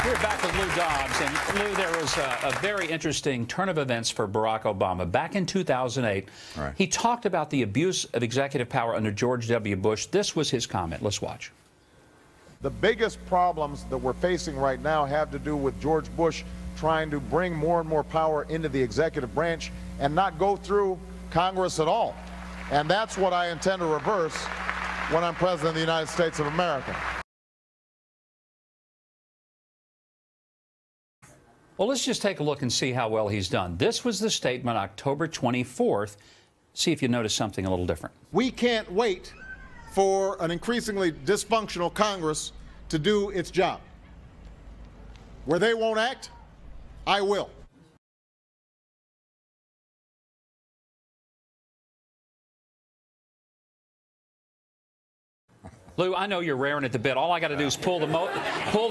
We're back with Lou Dobbs. And Lou, there was a very interesting turn of events for Barack Obama. Back in 2008, he talked about the abuse of executive power under George W. Bush. This was his comment. Let's watch. The biggest problems that we're facing right now have to do with George Bush trying to bring more and more power into the executive branch and not go through Congress at all. And that's what I intend to reverse when I'm President of the United States of America. Well, let's just take a look and see how well he's done. This was the statement October 24th. See if you notice something a little different. We can't wait for an increasingly dysfunctional Congress to do its job. Where they won't act, I will. Lou, I know you're raring at the bit. All I got to do is pull the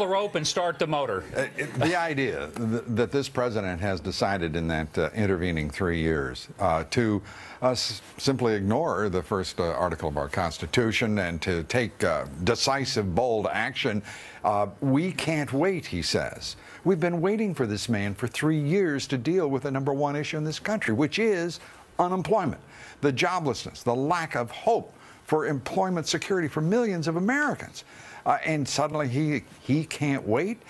rope and start the motor. The idea that this president has decided in that intervening 3 years to simply ignore the first article of our Constitution and to take decisive, bold action, we can't wait, he says. We've been waiting for this man for 3 years to deal with the #1 issue in this country, which is unemployment, the joblessness, the lack of hope for employment security for millions of Americans. And suddenly he can't wait.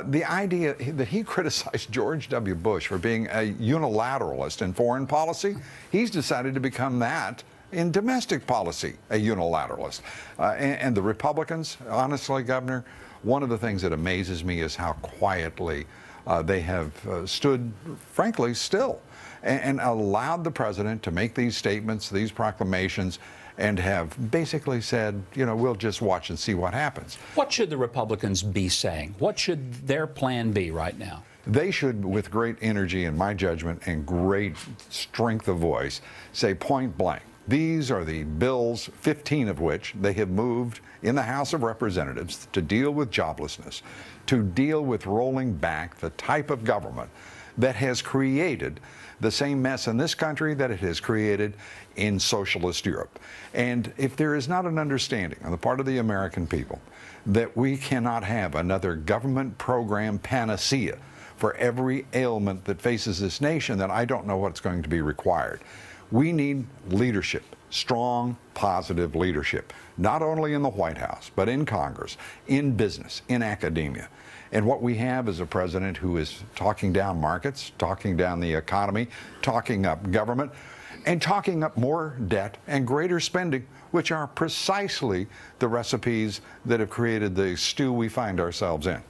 The idea that he criticized George W. Bush for being a unilateralist in foreign policy, he's decided to become that in domestic policy, a unilateralist. And the Republicans, honestly, Governor, one of the things that amazes me is how quietly they have stood, frankly, still and allowed the president to make these statements, these proclamations, and have basically said, you know, we'll just watch and see what happens. What should the Republicans be saying? What should their plan be right now? They should, with great energy, in my judgment, and great strength of voice, say point blank, these are the bills, 15 of which they have moved in the House of Representatives to deal with joblessness, to deal with rolling back the type of government that has created the same mess in this country that it has created in socialist Europe. And if there is not an understanding on the part of the American people that we cannot have another government program panacea for every ailment that faces this nation, then I don't know what's going to be required. We need leadership, strong, positive leadership, not only in the White House, but in Congress, in business, in academia. And what we have is a president who is talking down markets, talking down the economy, talking up government, and talking up more debt and greater spending, which are precisely the recipes that have created the stew we find ourselves in.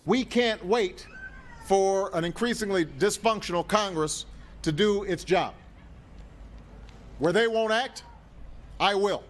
We can't wait for an increasingly dysfunctional Congress to do its job. Where they won't act, I will.